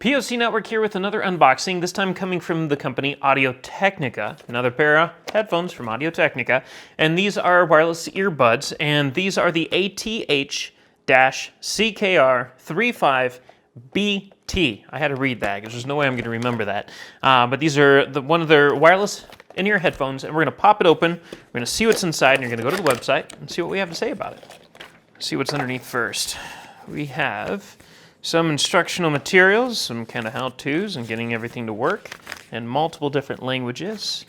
POC Network here with another unboxing, this time coming from the company Audio-Technica, another pair of headphones from Audio-Technica, and these are wireless earbuds, and these are the ATH-CKR35BT. I had to read that because there's no way I'm going to remember that. But these are one of their wireless in-ear headphones, and we're going to pop it open, we're going to see what's inside, and you're going to go to the website and see what we have to say about it. See what's underneath first. We have some instructional materials, some kind of how-tos and getting everything to work, and multiple different languages.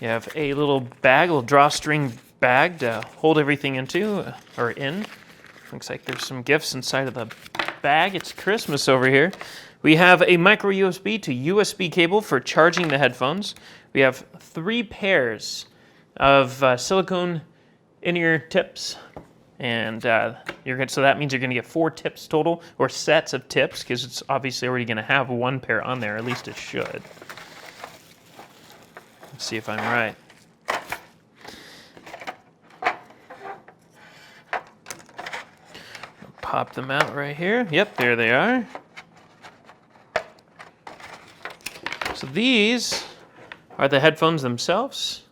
You have a little bag, a little drawstring bag to hold everything into, or in. Looks like there's some gifts inside of the bag. It's Christmas over here. We have a micro USB to USB cable for charging the headphones. We have 3 pairs of silicone in-ear tips. And so that means you're going to get 4 tips total, or sets of tips, because it's obviously already going to have 1 pair on there, at least it should. Let's see if I'm right. Pop them out right here. Yep, there they are. So these are the headphones themselves.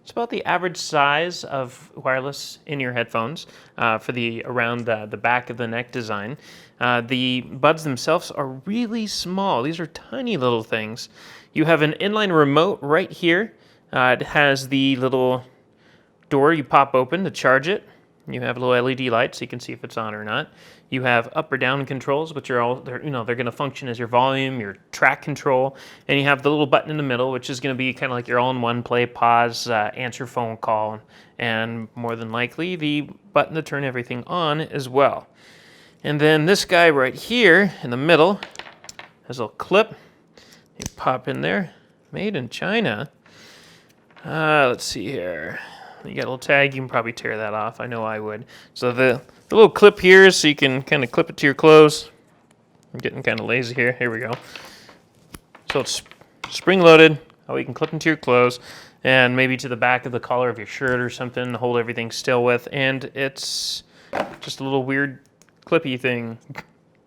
It's about the average size of wireless in-ear headphones for around the back of the neck design. The buds themselves are really small. These are tiny little things. You have an inline remote right here. It has the little door you pop open to charge it. You have a little LED light so you can see if it's on or not. You have up or down controls, which are they're going to function as your volume, your track control, and you have the little button in the middle, which is going to be kind of like your all-in-one play, pause, answer phone call, and more than likely the button to turn everything on as well. And then this guy right here in the middle has a little clip. You pop in there, made in China. Let's see here. You got a little tag, you can probably tear that off. I know I would. So the little clip here is so you can kind of clip it to your clothes. I'm getting kind of lazy here. Here we go. So it's spring-loaded. Oh, you can clip into your clothes and maybe to the back of the collar of your shirt or something to hold everything still with. And it's just a little weird clippy thing.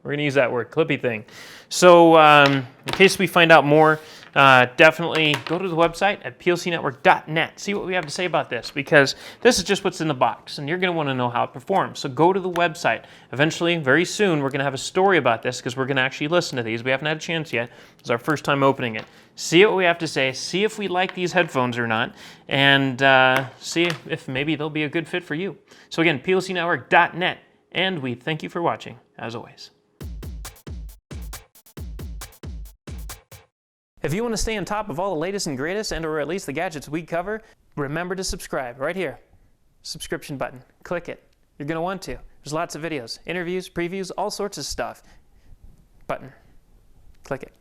We're going to use that word, clippy thing. So in case we find out more, definitely go to the website at plcnetwork.net. See what we have to say about this, because this is just what's in the box, and you're going to want to know how it performs. So go to the website. Eventually, very soon, we're going to have a story about this, because we're going to actually listen to these. We haven't had a chance yet. It's our first time opening it. See what we have to say. See if we like these headphones or not, and see if maybe they'll be a good fit for you. So again, plcnetwork.net, and we thank you for watching, as always. If you want to stay on top of all the latest and greatest, and or at least the gadgets we cover, remember to subscribe right here. Subscription button. Click it. You're going to want to. There's lots of videos, interviews, previews, all sorts of stuff. Button. Click it.